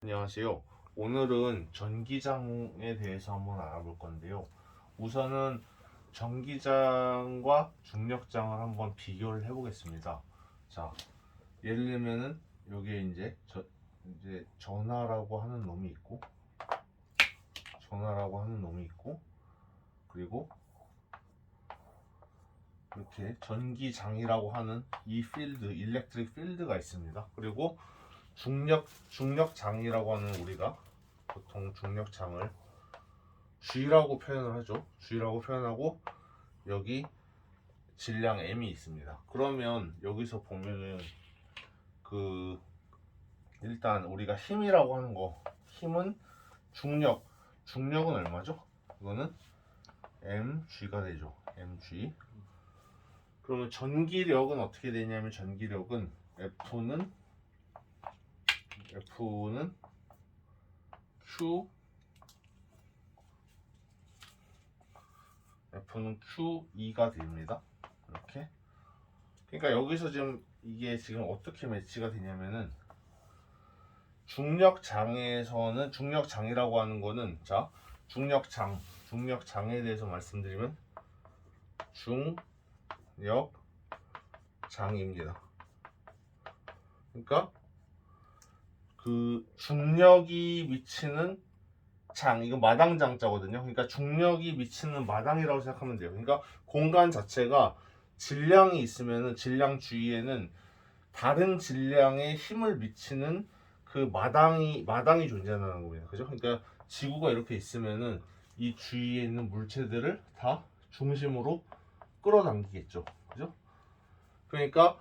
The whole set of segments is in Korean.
안녕하세요. 오늘은 전기장에 대해서 한번 알아볼 건데요. 우선은 전기장과 중력장을 한번 비교를 해보겠습니다. 자, 예를 들면은 여기에 이제 전하라고 하는 놈이 있고, 그리고 이렇게 전기장이라고 하는 이 필드, 일렉트릭 필드가 있습니다. 그리고 중력장이라고 하는, 우리가 보통 중력장을 G라고 표현을 하죠. G라고 표현하고 여기 질량 M이 있습니다. 그러면 여기서 보면은 일단 우리가 힘이라고 하는 거, 힘은 중력은 얼마죠? 이거는 mg가 되죠. mg. 그러면 전기력은 어떻게 되냐면, 전기력은 F는 Q2가 됩니다. 이렇게. 그러니까 여기서 지금 이게 지금 어떻게 매치가 되냐면은, 중력장이라고 하는 거는, 자, 중력장에 대해서 말씀드리면 중력장입니다. 그러니까 그 중력이 미치는 장, 이거 마당장자거든요. 그러니까 중력이 미치는 마당이라고 생각하면 돼요. 그러니까 공간 자체가 질량이 있으면은, 질량 주위에는 다른 질량에 힘을 미치는 그 마당이 존재하는 겁니다. 그죠? 그러니까 지구가 이렇게 있으면은 이 주위에 있는 물체들을 다 중심으로 끌어당기겠죠. 그죠? 그러니까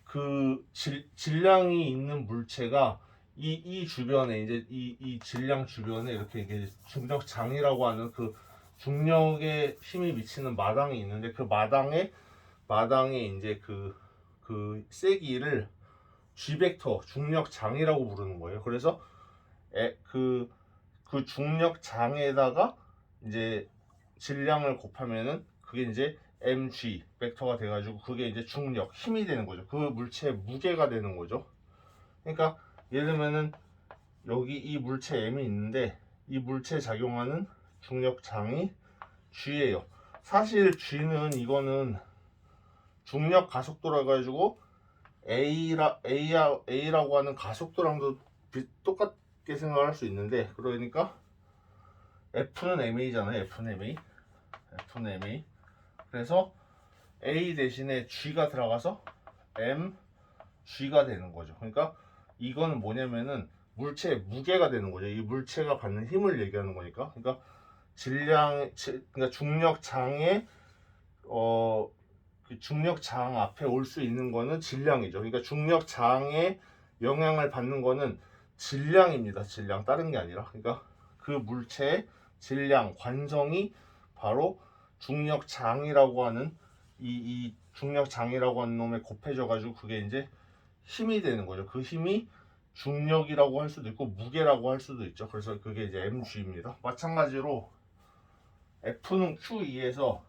그 질량이 있는 물체가 이 주변에, 이제 이 질량 주변에 이렇게 중력장이라고 하는 그 중력의 힘이 미치는 마당이 있는데, 그 마당에 이제 그 세기를 G 벡터, 중력장이라고 부르는 거예요. 그래서 그 중력장에다가 이제 질량을 곱하면은 그게 이제 mg 벡터가 돼가지고, 그게 이제 중력, 힘이 되는 거죠. 그 물체의 무게가 되는 거죠. 그러니까 예를 들면은 여기 이 물체 m이 있는데, 이 물체에 작용하는 중력장이 g예요. 사실 이거는 중력 가속도라 가지고 A라고 하는 가속도랑도 똑같게 생각할 수 있는데, 그러니까 F는 MA잖아요. F는 MA. 그래서 A 대신에 G가 들어가서 mg가 되는 거죠. 그러니까 이거는 뭐냐면은 물체의 무게가 되는 거죠. 이 물체가 받는 힘을 얘기하는 거니까. 그러니까 그러니까 그 중력장 앞에 올 수 있는 거는 질량이죠. 그러니까 중력장에 영향을 받는 거는 질량입니다. 질량, 다른 게 아니라. 그러니까 그 물체의 질량, 관성이 바로 중력장이라고 하는 이 중력장이라고 하는 놈에 곱해져 가지고 그게 이제 힘이 되는 거죠. 그 힘이 중력이라고 할 수도 있고 무게라고 할 수도 있죠. 그래서 그게 이제 mg입니다. 마찬가지로 F는 Q2에서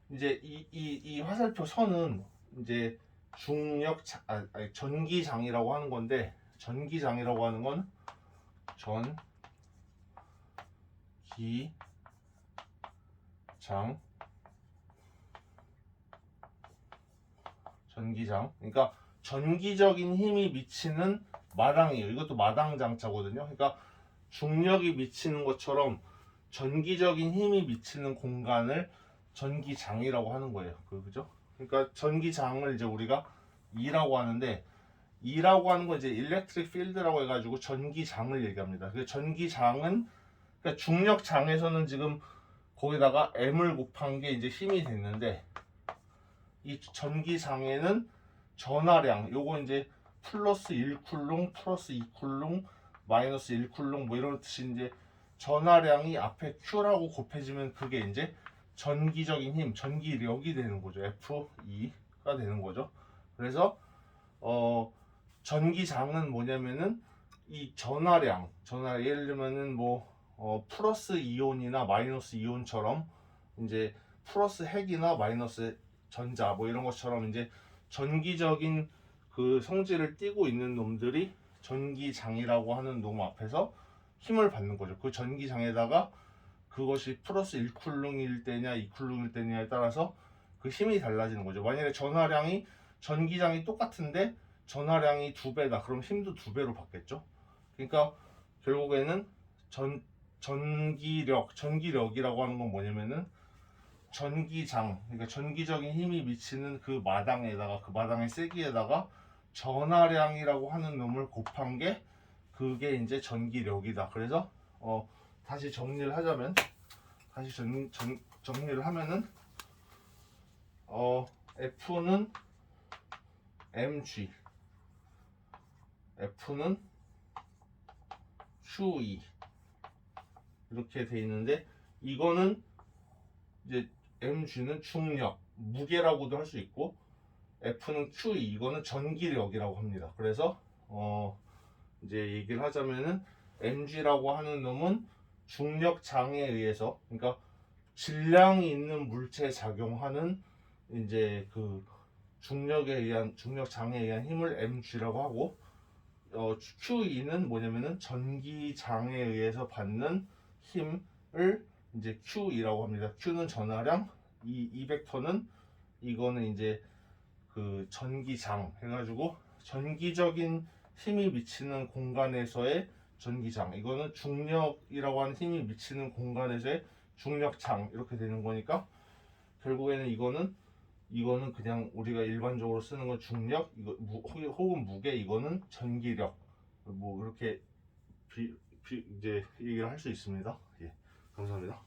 이제 이 화살표 선은 이제 전기장이라고 하는 건데, 전기장이라고 하는 건 전기장. 그러니까 전기적인 힘이 미치는 마당이에요. 이것도 마당장자거든요. 그러니까 중력이 미치는 것처럼 전기적인 힘이 미치는 공간을 전기장이라고 하는 거예요. 그죠? 그러니까 전기장을 이제 우리가 E라고 하는데, E라고 하는 건 이제 일렉트릭 필드라고 해가지고 전기장을 얘기합니다. 그 전기장은, 그러니까 중력장에서는 지금 거기다가 M을 곱한 게 이제 힘이 됐는데, 이 전기장에는 전하량, 요거 이제 플러스 1쿨롱, 플러스 2쿨롱, 마이너스 1쿨롱 뭐 이렇듯이 이제 전하량이 앞에 Q라고 곱해지면 그게 이제 전기적인 힘, 전기력이 되는 거죠. F2가 되는 거죠. 그래서 전기장은 뭐냐면은 이 전하량, 예를 들면은 플러스 이온이나 마이너스 이온처럼 이제 플러스 핵이나 마이너스 전자 뭐 이런 것처럼 이제 전기적인 그 성질을 띠고 있는 놈들이 전기장이라고 하는 놈 앞에서 힘을 받는 거죠. 그 전기장에다가 그것이 플러스 1쿨릉일 때냐 2쿨릉일 때냐에 따라서 그 힘이 달라지는 거죠. 만약에 전하량이 전기장이 똑같은데 전하량이 2배다. 그럼 힘도 2배로 받겠죠. 그러니까 결국에는 전기력이라고 하는 건 뭐냐면은 전기장, 그러니까 전기적인 힘이 미치는 그 마당에다가 그 마당의 세기에다가 전하량이라고 하는 놈을 곱한 게 그게 이제 전기력이다. 그래서 다시 정리를 하자면 정리를 하면은 F는 mg, F는 QE 이렇게 돼 있는데 이거는 이제 mg는 중력, 무게라고도 할 수 있고 F는 QE 이거는 전기력이라고 합니다. 그래서 이제 얘기를 하자면은 mg라고 하는 놈은 중력 장에 의해서 그러니까 질량이 있는 물체에 작용하는 이제 그 중력에 의한 중력 장에 의한 힘을 mg라고 하고 QE는 뭐냐면은 전기장에 의해서 받는 힘을 이제 QE라고 합니다. Q는 전하량, 이 벡터는 이거는 이제 그 전기장 해가지고 전기적인 힘이 미치는 공간에서의 전기장, 이거는 중력이라고 하는 힘이 미치는 공간에서의 중력장 이렇게 되는 거니까 결국에는 이거는 그냥 우리가 일반적으로 쓰는 건 중력, 이거 혹은 무게, 이거는 전기력, 뭐 이렇게 이제 얘기를 할 수 있습니다. 예, 감사합니다.